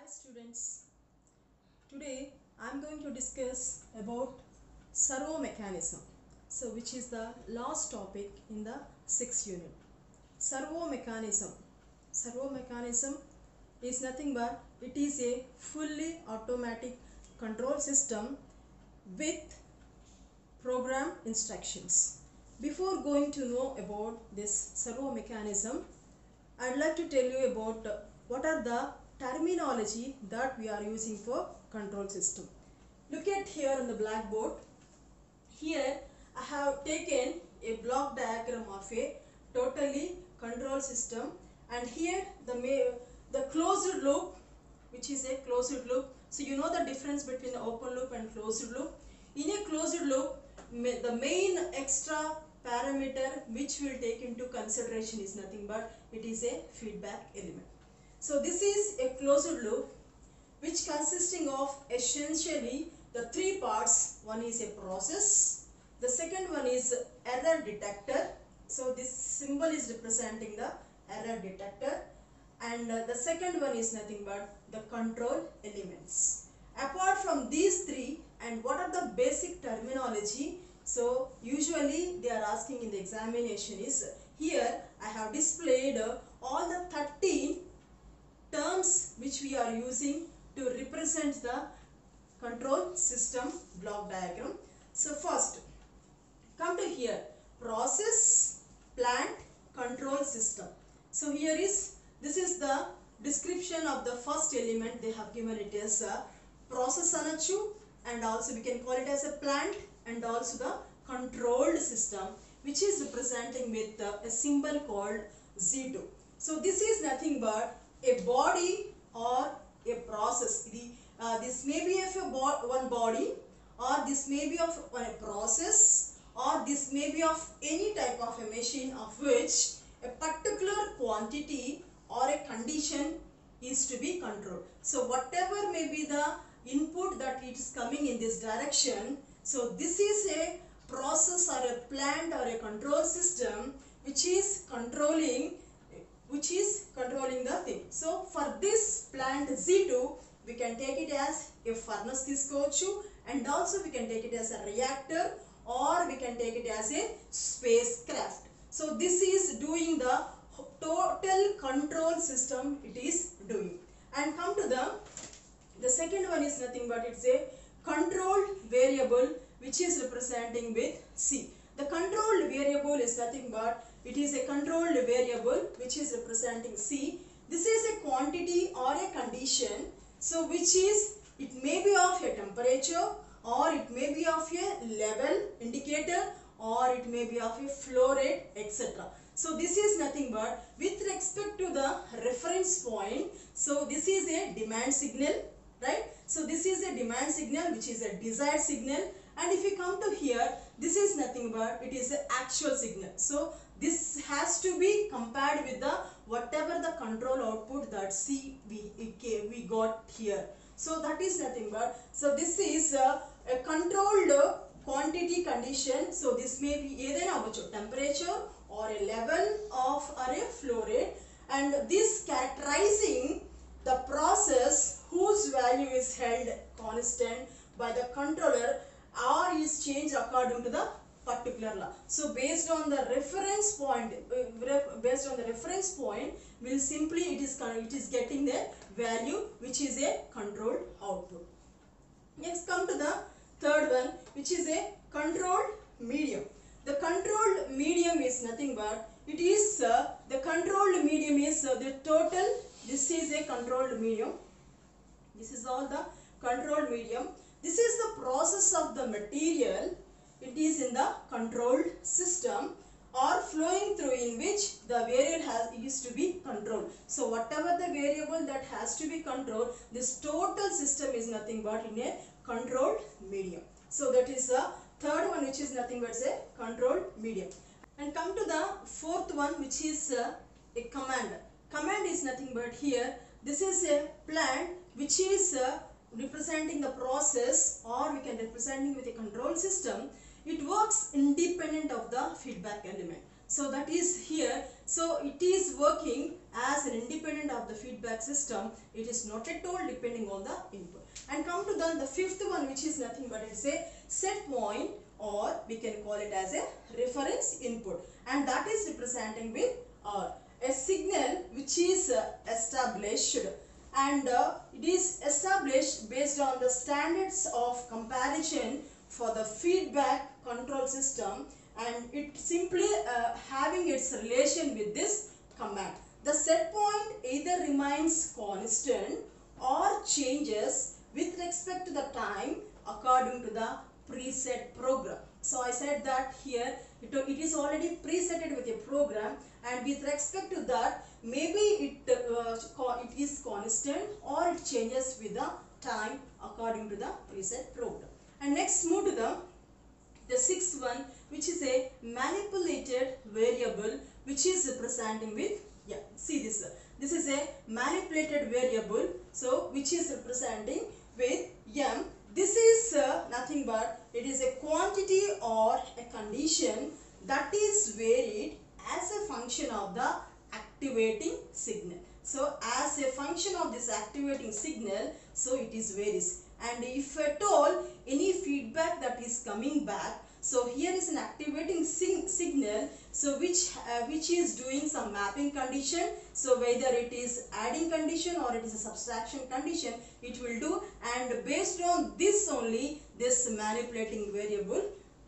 students, today I am going to discuss about servo mechanism. So which is the last topic in the 6th unit. Servo mechanism. Servo mechanism is nothing but it is a fully automatic control system with program instructions. Before going to know about this servo mechanism, I'd like to tell you about what are the terminology that we are using for control system. Look at here on the blackboard. Here I have taken a block diagram of a totally control system, and here the closed loop, which is a closed loop. So you know the difference between open loop and closed loop. In a closed loop, the main extra parameter which we will take into consideration is nothing but it is a feedback element. So this is a closed loop which consisting of essentially the three parts. One is a process, the second one is error detector. So this symbol is representing the error detector, and the second one is nothing but the control elements. Apart from these three, and what are the basic terminology? So usually they are asking in the examination is, here I have displayed all the 13 terms which we are using to represent the control system block diagram. So first, come to here, process, plant, control system. So here is, this is the description of the first element. They have given it as a process anachu, and also we can call it as a plant, and also the controlled system, which is representing with a symbol called Z2. So this is nothing but a body or a process. This may be of one body, or this may be of a process, or this may be of any type of a machine of which a particular quantity or a condition is to be controlled. So whatever may be the input that it is coming in this direction, so this is a process or a plant or a control system which is controlling the thing. So for this plant Z2, we can take it as a furnace తీసుకోవచ్చు, and also we can take it as a reactor, or we can take it as a spacecraft. So this is doing the total control system it is doing. And come to the second one is nothing but it's a controlled variable which is representing with C. The controlled variable is nothing but it is a controlled variable which is representing C. This is a quantity or a condition, so which is, it may be of a temperature, or it may be of a level indicator, or it may be of a flow rate, etc. So this is nothing but with respect to the reference point. So this is a demand signal, right? So this is a demand signal which is a desired signal, and if you come to here, this is nothing but it is an actual signal. So this has to be compared with the whatever the control output that we got here. So that is nothing but, so this is a controlled quantity condition. So this may be either a temperature or a level of or a flow rate, and this characterizing the process whose value is held constant by the controller or is changed according to the particular law. So based on the reference point, will simply it is getting the value which is a controlled output. Next, come to the third one, which is a controlled medium. The controlled medium is nothing but it is the controlled medium is the total. This is a controlled medium. This is all the controlled medium. This is the process of the material. It is in the controlled system or flowing through in which the variable is to be controlled. So whatever the variable that has to be controlled, this total system is nothing but in a controlled medium. So that is the third one, which is nothing but a controlled medium. And come to the fourth one, which is a command. Command is nothing but here, this is a plant which is representing the process, or we can representing with a control system. It works independent of the feedback element. So that is here So it is working as an independent of the feedback system. It is not at all depending on the input. And come to the fifth one, which is nothing but it's a set point, or we can call it as a reference input, and that is representing with a signal which is established, and it is established based on the standards of comparison for the feedback control system, and it simply having its relation with this command. The set point either remains constant or changes with respect to the time according to the preset program. So I said that here it is already presetted with a program, and with respect to that maybe it is constant or it changes with the time according to the preset program. And next move to the sixth one, which is a manipulated variable, which is representing with, see this is a manipulated variable, so which is representing with m. This is nothing but it is a quantity or a condition that is varied as a function of the activating signal. So as a function of this activating signal, so it is varies. And if at all any feedback that is coming back, so here is an activating signal, so which is doing some mapping condition. So whether it is adding condition or it is a subtraction condition, it will do, and based on this only this manipulating variable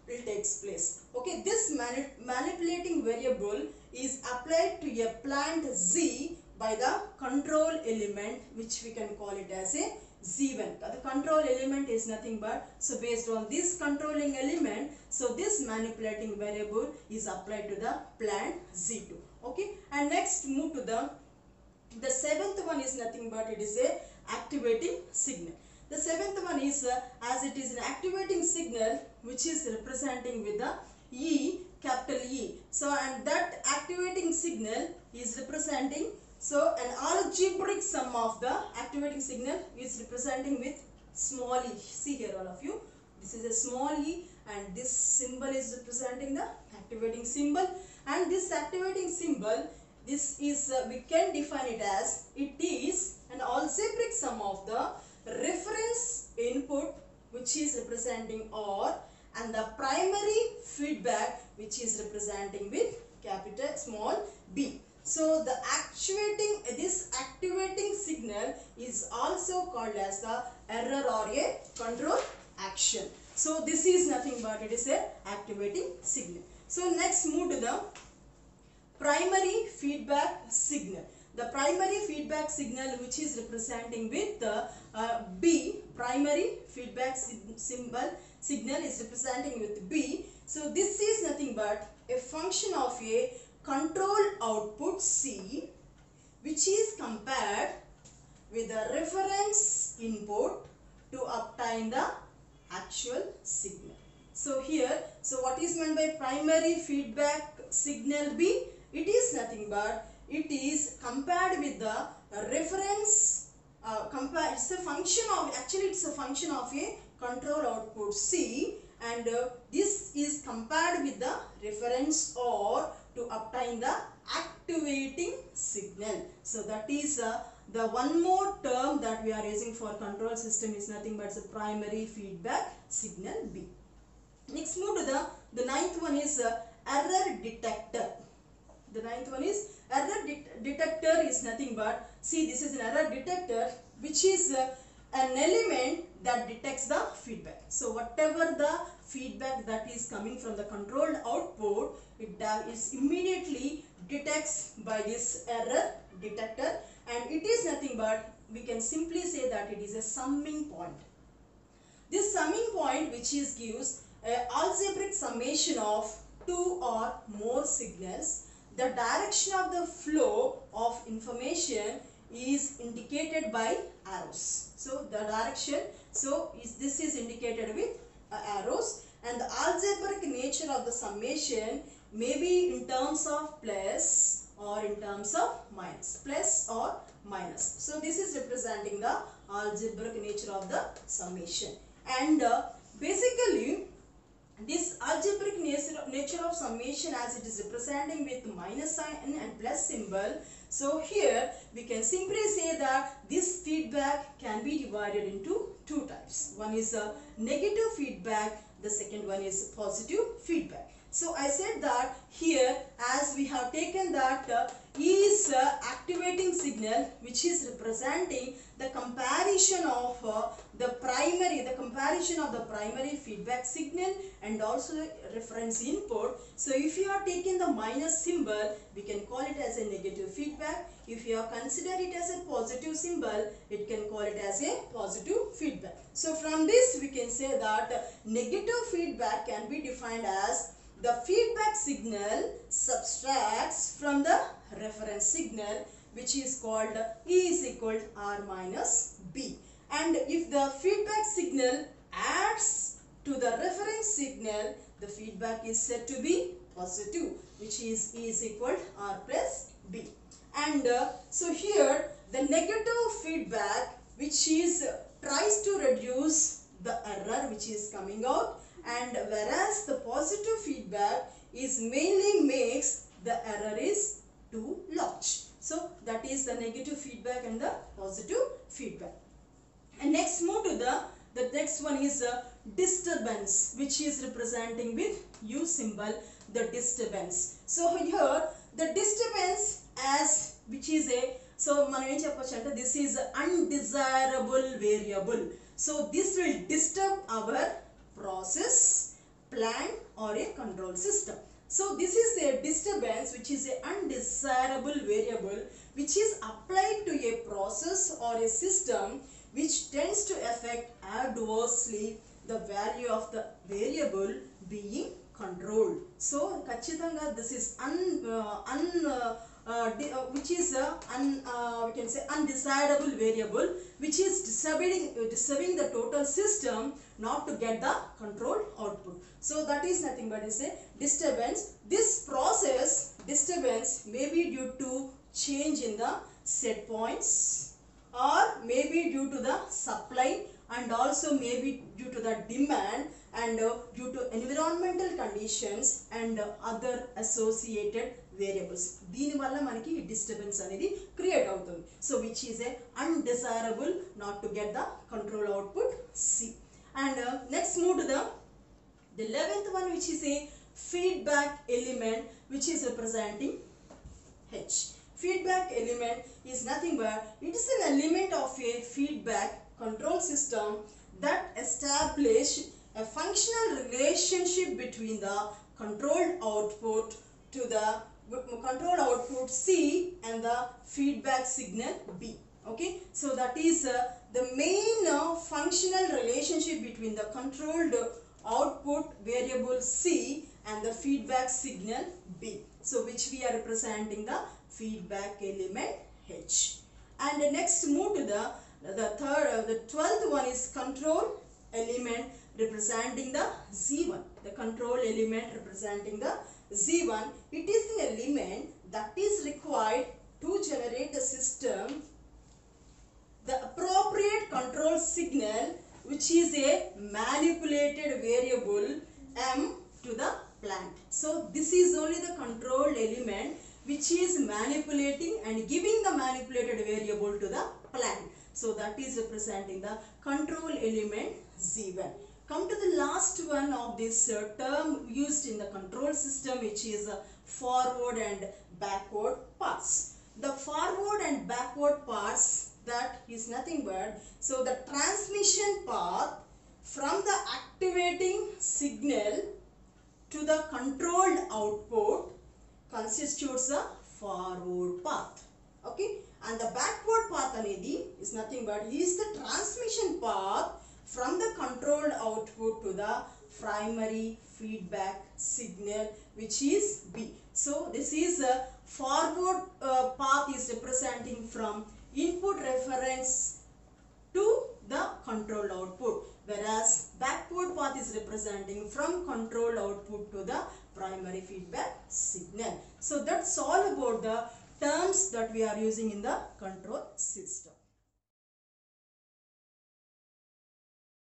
will takes place. Okay, this manipulating variable is applied to a plant Z by the control element, which we can call it as a Z1. The control element is nothing but, so based on this controlling element, so this manipulating variable is applied to the plant Z2. Okay, and next move to the seventh one is nothing but it is a activating signal. The seventh one is as it is an activating signal which is representing with the E, capital E. So and that activating signal is representing, so an algebraic sum of the activating signal is representing with small e. See here all of you, this is a small e, and this symbol is representing the activating symbol, and this activating symbol, this is we can define it as it is an algebraic sum of the reference input, which is representing R, and the primary feedback, which is representing with capital small b. So the this activating signal is also called as the error or a control action. So this is nothing but it is a activating signal. So next move to the primary feedback signal. The primary feedback signal, which is representing with the B, primary feedback signal is representing with B. So this is nothing but a function of a control output C, which is compared with the reference input to obtain the actual signal. So here, so what is meant by primary feedback signal B? It is nothing but it is compared with the reference, it's a function of, actually it's a function of a control output C, and this is compared with the reference or to obtain the activating signal. So that is the one more term that we are using for control system is nothing but the primary feedback signal B. Next move to the ninth one is error detector. The ninth one is error detector is nothing but, see this is an error detector which is an element that detects the feedback. So whatever the feedback that is coming from the controlled output, it is immediately detects by this error detector, and it is nothing but we can simply say that it is a summing point. This summing point which is gives a algebraic summation of two or more signals. The direction of the flow of information is indicated by arrows. So the direction, so this is indicated with arrows, and the algebraic nature of the summation may be in terms of plus or in terms of minus, plus or minus. So this is representing the algebraic nature of the summation, and basically this algebraic nature of summation, as it is representing with minus sign and plus symbol. So here we can simply say that this feedback can be divided into two types. One is a negative feedback, the second one is positive feedback. So I said that here, as we have taken that is activating signal, which is representing the comparison of the comparison of the primary feedback signal and also reference input. So if you are taking the minus symbol, we can call it as a negative feedback. If you are consider it as a positive symbol, it can call it as a positive feedback. So from this we can say that negative feedback can be defined as the feedback signal subtracts from the reference signal, which is called E is equal to R minus B. And if the feedback signal adds to the reference signal, the feedback is said to be positive, which is E is equal to R plus B. And so here the negative feedback, which is tries to reduce the error which is coming out, and whereas the positive feedback is mainly makes the error is too large. So that is the negative feedback and the positive feedback. And next move to the next one is disturbance, which is representing with U symbol, the disturbance. So here the disturbance as which is a, so మనం ఏం చెప్పొచ్చు అంటే this is undesirable variable. So this will disturb our process, plan or a control system. So this is a disturbance which is a undesirable variable which is applied to a process or a system which tends to affect adversely the value of the variable being controlled. So ఖచ్చితంగా this is which is we can say undesirable variable which is disturbing the total system not to get the control output. So that is nothing but is a disturbance. This process disturbance may be due to change in the set points, or maybe due to the supply, and also maybe due to the demand, and due to environmental conditions and other associated variables. దీని వల్ల మనకి disturbance అనేది create అవుతుంది. So which is a undesirable not to get the control output C. And next move to the 11th one, which is a feedback element, which is representing H. Feedback element is nothing but it is an element of a feedback control system that establish a functional relationship between the controlled output to the control output C and the feedback signal B. Okay, so that is the main functional relationship between the controlled output variable C and the feedback signal B. So which we are representing the feedback element H. And next move to the 12th one is control element representing the Z1. The control element representing the Z1. It is an element that is required to generate the system the appropriate control signal, which is a manipulated variable M to the plant. So this is only the control element which is manipulating and giving the manipulated variable to the plant. So that is representing the control element Z1. Come to the last one of this term used in the control system, which is forward and backward parts. The forward and backward parts, that is nothing but, so the transmission path from the activating signal to the controlled output constitutes a forward path. Okay, and the backward path anedi is nothing but is the transmission path from the controlled output to the primary feedback signal, which is B. So this is a forward path is representing from input reference to the controlled output, whereas backward path is representing from controlled output to the primary feedback signal. So that's all about the terms that we are using in the control system.